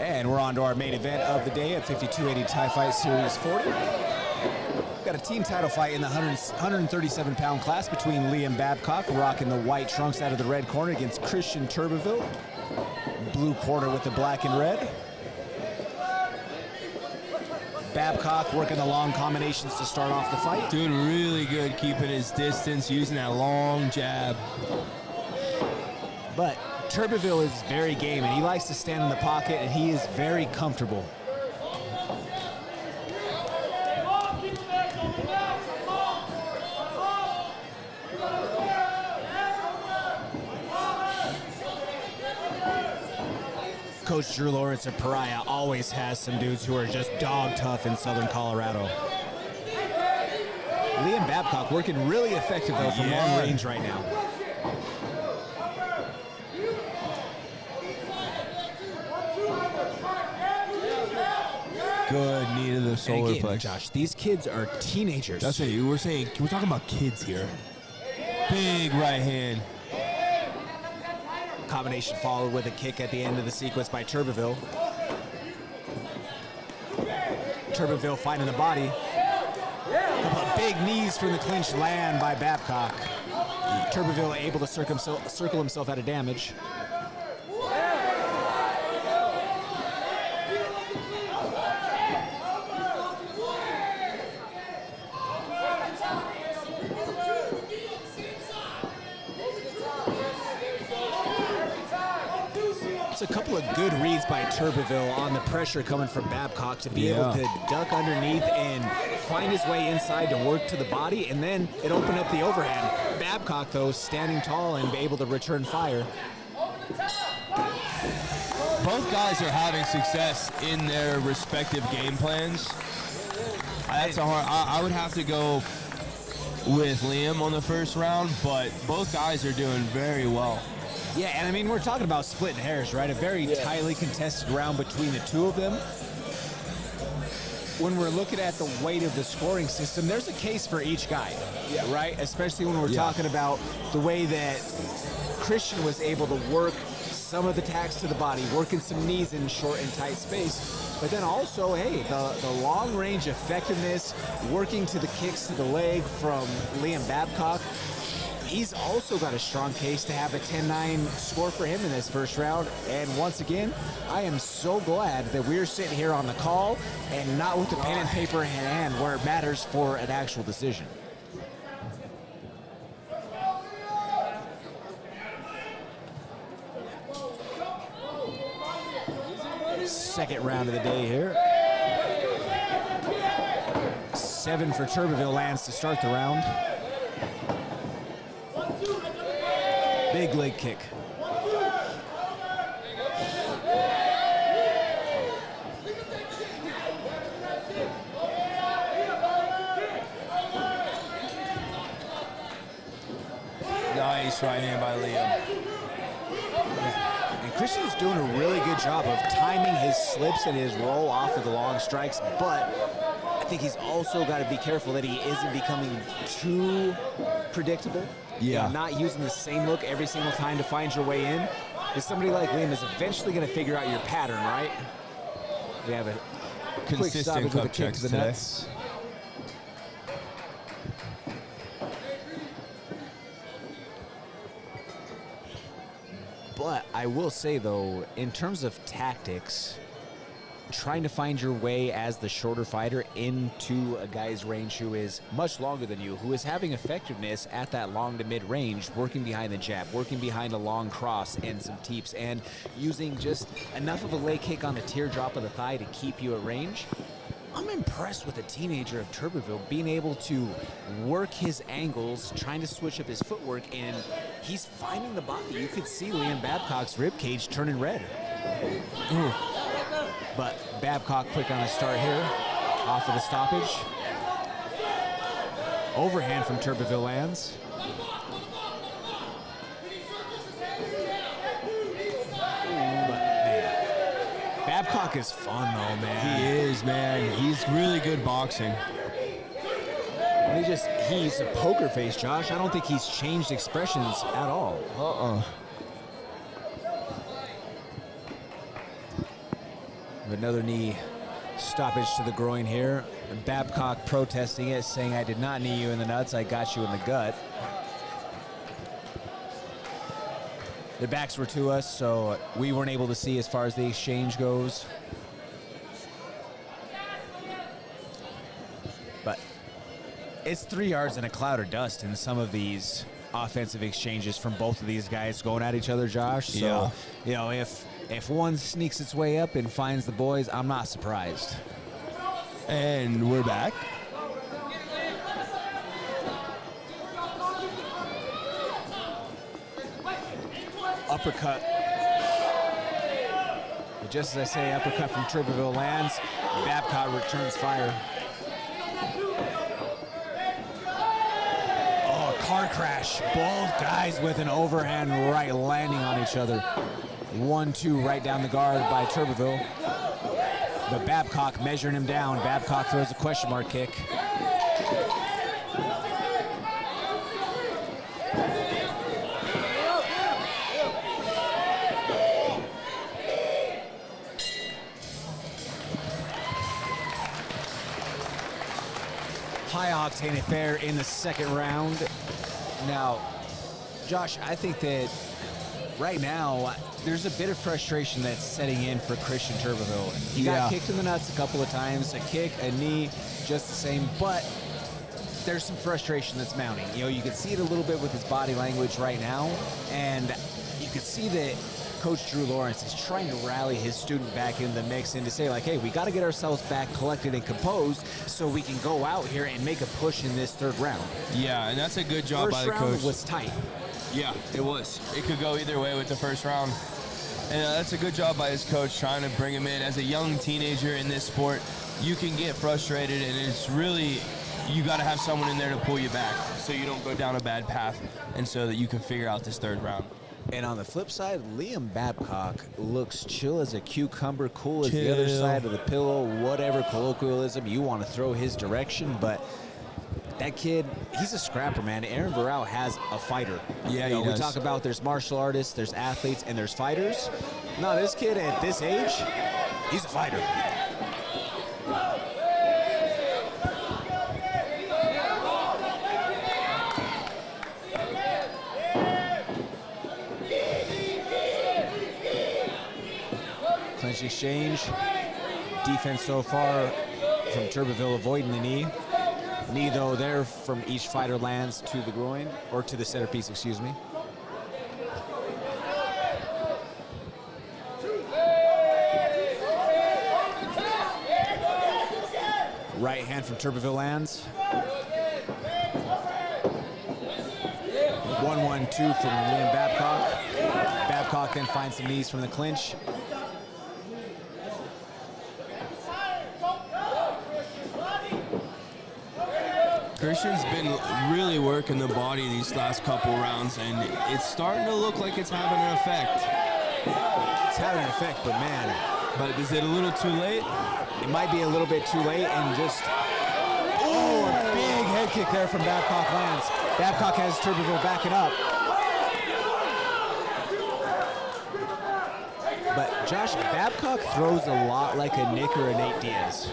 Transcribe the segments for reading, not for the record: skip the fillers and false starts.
And we're on to our main event of the day at 5280 Thai Fight Series 40. We've got a team title fight in the 137-pound class between Liam Babcock, rocking the white trunks out of the red corner, against Christian Turbyville, blue corner with the black and red. Babcock working the long combinations to start off the fight. Doing really good, keeping his distance, using that long jab. But Turbyville is very game, and he likes to stand in the pocket, and he is very comfortable. Coach Drew Lawrence of Pariah always has some dudes who are just dog tough in Southern Colorado. Liam Babcock working really effective though from long range right now. Good knee to the solar again, plex. Josh, these kids are teenagers. That's what we're saying. We're talking about kids here. Big right hand. Combination followed with a kick at the end of the sequence by Turbyville. Turbyville finding the body. A couple of big knees from the clinch land by Babcock. Turbyville able to circle himself out of damage. A couple of good reads by Turbyville on the pressure coming from Babcock to be able to duck underneath and find his way inside to work to the body, and then it opened up the overhand. Babcock, though, standing tall and able to return fire. Both guys are having success in their respective game plans. That's a hard. I would have to go with Liam on the first round, but both guys are doing very well. Yeah, and I mean, we're talking about splitting hairs, right? A very tightly contested round between the two of them. When we're looking at the weight of the scoring system, there's a case for each guy, right? Especially when we're talking about the way that Christian was able to work some of the attacks to the body, working some knees in short and tight space. But then also, hey, the long range effectiveness, working to the kicks to the leg from Liam Babcock. He's also got a strong case to have a 10-9 score for him in this first round. And once again, I am so glad that we're sitting here on the call and not with the pen and paper in hand where it matters for an actual decision. Second round of the day here. 7 for Turbyville lands to start the round. Big leg kick. Nice right hand by Liam. And Christian's doing a really good job of timing his slips and his roll off of the long strikes, but I think he's also got to be careful that he isn't becoming too predictable. Yeah. Not using the same look every single time to find your way in. Because somebody like Liam is eventually going to figure out your pattern, right? We have a consistent cup checks to the today. nuts. But I will say, though, in terms of tactics, trying to find your way as the shorter fighter into a guy's range who is much longer than you, who is having effectiveness at that long to mid range, working behind the jab, working behind a long cross and some teeps, and using just enough of a leg kick on the teardrop of the thigh to keep you at range. I'm impressed with a teenager of Turbyville being able to work his angles, trying to switch up his footwork, and he's finding the body. You could see Liam Babcock's ribcage turning red. Ooh. But Babcock quick on the start here, off of the stoppage. Overhand from Turbyville lands. Babcock is fun though, man. He is, man. He's really good boxing. He's a poker face, Josh. I don't think he's changed expressions at all. Another knee stoppage to the groin here. Babcock protesting it, saying, I did not knee you in the nuts, I got you in the gut. Their backs were to us, so we weren't able to see as far as the exchange goes. But it's 3 yards in a cloud of dust in some of these offensive exchanges from both of these guys going at each other, Josh. So, yeah. You know, if one sneaks its way up and finds the boys, I'm not surprised. And we're back. Uppercut. But just as I say, uppercut from Turbyville lands. Babcock returns fire. Oh, car crash. Both guys with an overhand right landing on each other. 1-2 right down the guard by Turbyville. But Babcock measuring him down. Babcock throws a question mark kick. High-octane affair in the second round. Now, Josh, I think that right now, there's a bit of frustration that's setting in for Christian Turbyville. He got kicked in the nuts a couple of times, a kick, a knee, just the same, but there's some frustration that's mounting. You know, you can see it a little bit with his body language right now, and you can see that Coach Drew Lawrence is trying to rally his student back in the mix and to say, like, hey, we got to get ourselves back collected and composed so we can go out here and make a push in this third round. Yeah, and that's a good job by the coach. First round was tight. Yeah, it was. It could go either way with the first round. And that's a good job by his coach trying to bring him in. As a young teenager in this sport, you can get frustrated, and it's really, you got to have someone in there to pull you back so you don't go down a bad path and so that you can figure out this third round. And on the flip side, Liam Babcock looks chill as a cucumber, cool as the other side of the pillow, whatever colloquialism you want to throw his direction. But that kid, he's a scrapper, man. Aaron Burrell has a fighter. Yeah, you know, he does. We talk about there's martial artists, there's athletes, and there's fighters. No, this kid at this age, he's a fighter. Clinch exchange. Defense so far from Turbyville avoiding the knee. Knee, though, there from each fighter lands to the groin, or to the centerpiece, excuse me. Right hand from Turbyville lands. 1-1-2 from Liam Babcock. Babcock then finds some knees from the clinch. Christian's been really working the body these last couple rounds, and it's starting to look like it's having an effect. It's having an effect, but man. But is it a little too late? It might be a little bit too late, and just, oh, a big head kick there from Babcock lands. Babcock has Turbyville backing up. But Josh, Babcock throws a lot like a Nick or a Nate Diaz.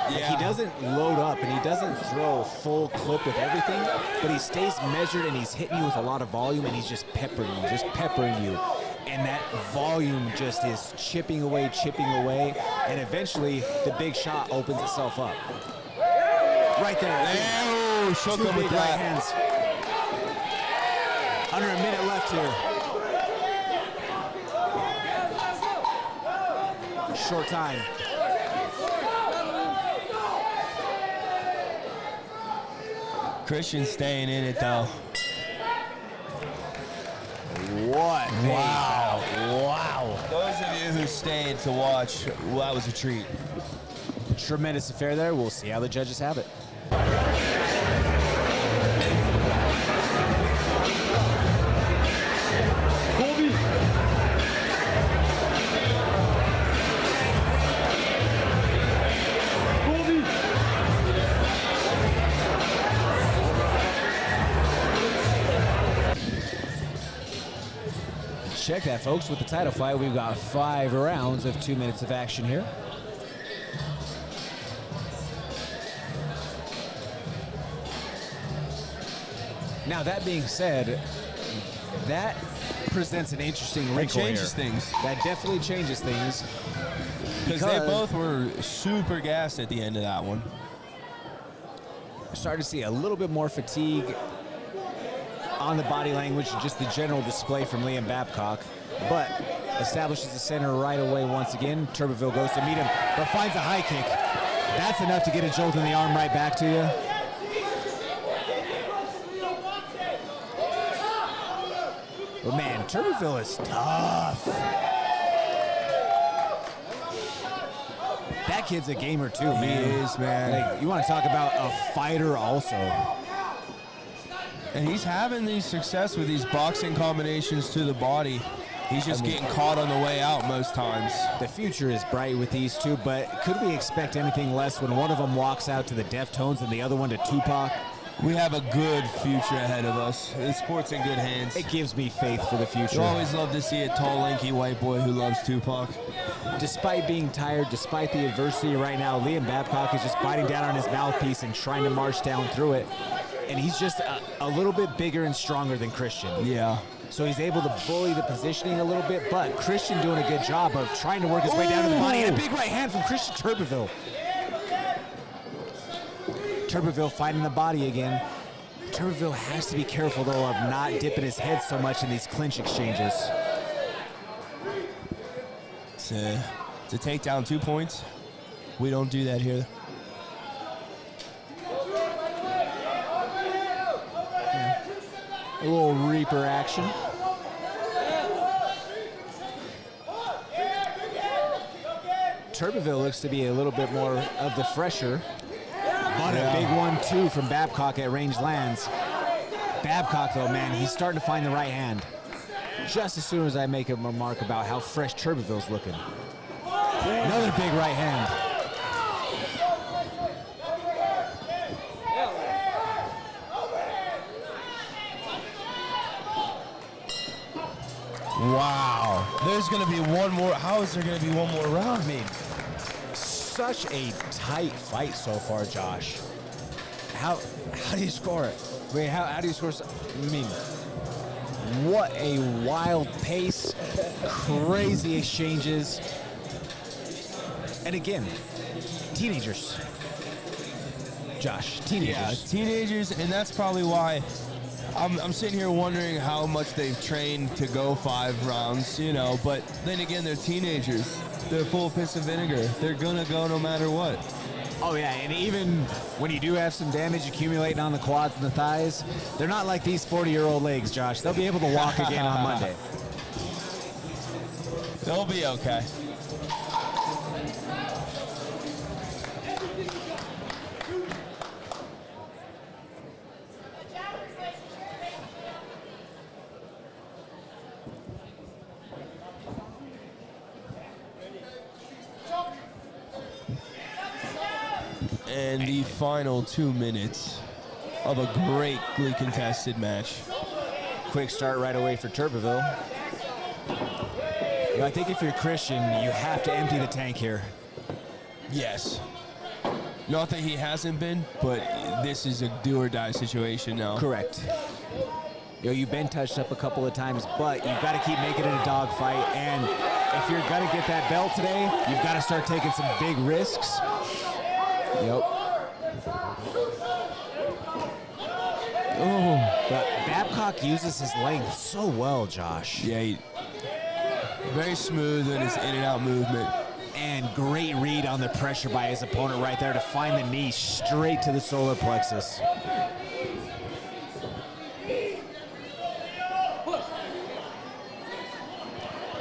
Like, he doesn't load up and he doesn't throw a full clip with everything, but he stays measured and he's hitting you with a lot of volume and he's just peppering you. And that volume just is chipping away, and eventually the big shot opens itself up. Right there. Oh, shook him with Two big that. right hands. Under a minute left here. Short time. Christian's staying in it, though. What? Wow. Wow. Those of you who stayed to watch, well, that was a treat. Tremendous affair there. We'll see how the judges have it. Check like that, folks. With the title fight, we've got 5 rounds of 2 minutes of action here. Now, that being said, that presents an interesting wrinkle here. That changes things. That definitely changes things. Because they both were super gassed at the end of that one. Starting to see a little bit more fatigue on the body language and just the general display from Liam Babcock. But establishes the center right away once again. Turbyville goes to meet him, but finds a high kick. That's enough to get a jolt in the arm right back to you. But man, Turbyville is tough. That kid's a gamer too, man. He is, man. Like, you want to talk about a fighter also. And he's having these success with these boxing combinations to the body. He's just getting caught on the way out most times. The future is bright with these two, but could we expect anything less when one of them walks out to the Deftones and the other one to Tupac? We have a good future ahead of us. The sport's in good hands. It gives me faith for the future. You always love to see a tall, lanky white boy who loves Tupac. Despite being tired, despite the adversity right now, Liam Babcock is just biting down on his mouthpiece and trying to march down through it. And he's just a little bit bigger and stronger than Christian. Yeah. So he's able to bully the positioning a little bit, but Christian doing a good job of trying to work his way down to the body. And a big right hand from Christian Turbyville. Turbyville fighting the body again. Turbyville has to be careful, though, of not dipping his head so much in these clinch exchanges. It's a takedown, 2 points. We don't do that here. A little Reaper action. Turbyville looks to be a little bit more of the fresher. But a big 1-2 from Babcock at range lands. Babcock, though, man, he's starting to find the right hand. Just as soon as I make a remark about how fresh Turbyville's looking. Another big right hand. Wow. There's going to be one more. How is there going to be one more round? I mean, such a tight fight so far, Josh. How do you score it? Wait, how do you score? I mean, what a wild pace, crazy exchanges. And again, teenagers. Josh, teenagers. Yeah, teenagers, and that's probably why I'm sitting here wondering how much they've trained to go 5 rounds, you know, but then again, they're teenagers. They're full of piss and vinegar. They're going to go no matter what. Oh, yeah, and even when you do have some damage accumulating on the quads and the thighs, they're not like these 40-year-old legs, Josh. They'll be able to walk again on Monday. They'll be okay. And the final 2 minutes of a greatly contested match. Quick start right away for Turbyville. I think if you're Christian, you have to empty the tank here. Yes. Not that he hasn't been, but this is a do-or-die situation now. Correct. You've been touched up a couple of times, but you've got to keep making it a dogfight. And if you're going to get that belt today, you've got to start taking some big risks. Yep. Oh, but Babcock uses his length so well, Josh. Yeah, very smooth in his in and out movement. And great read on the pressure by his opponent right there to find the knee straight to the solar plexus.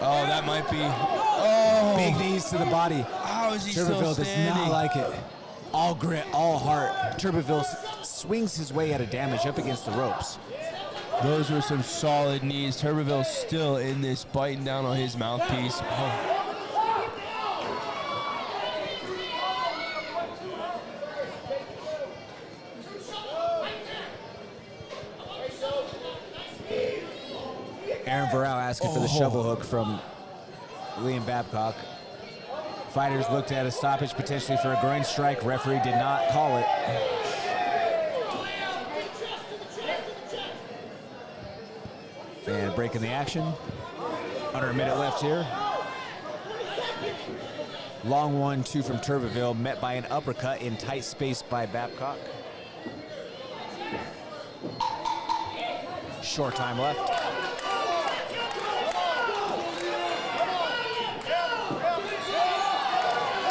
Oh, that might be. Oh, big knees to the body. How is he still Turbyville standing? does not like it. All grit, all heart. Turbyville swings his way out of damage up against the ropes. Those were some solid knees. Turbyville's still in this, biting down on his mouthpiece. Oh. Aaron Varel asking for the shovel hook from Liam Babcock. Fighters looked at a stoppage potentially for a groin strike. Referee did not call it. And breaking the action. Under a minute left here. Long 1-2 from Turbyville, met by an uppercut in tight space by Babcock. Short time left.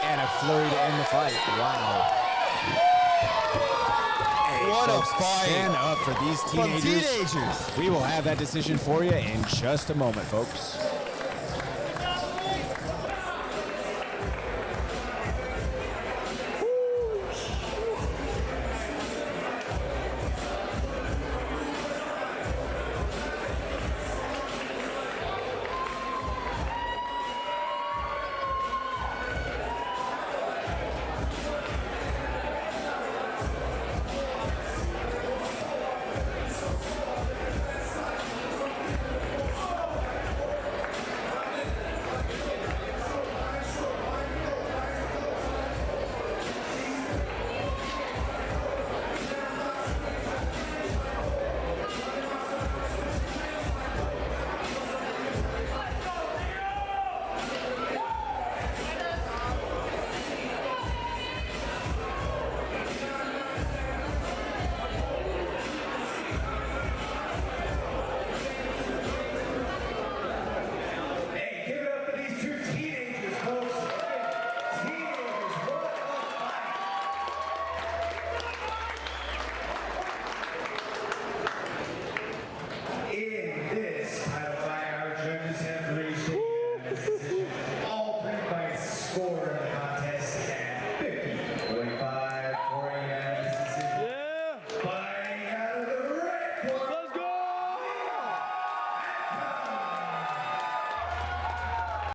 And a flurry to end the fight. Wow. Hey, What a folks, fight. Stand up for these From teenagers. teenagers. We will have that decision for you in just a moment, folks.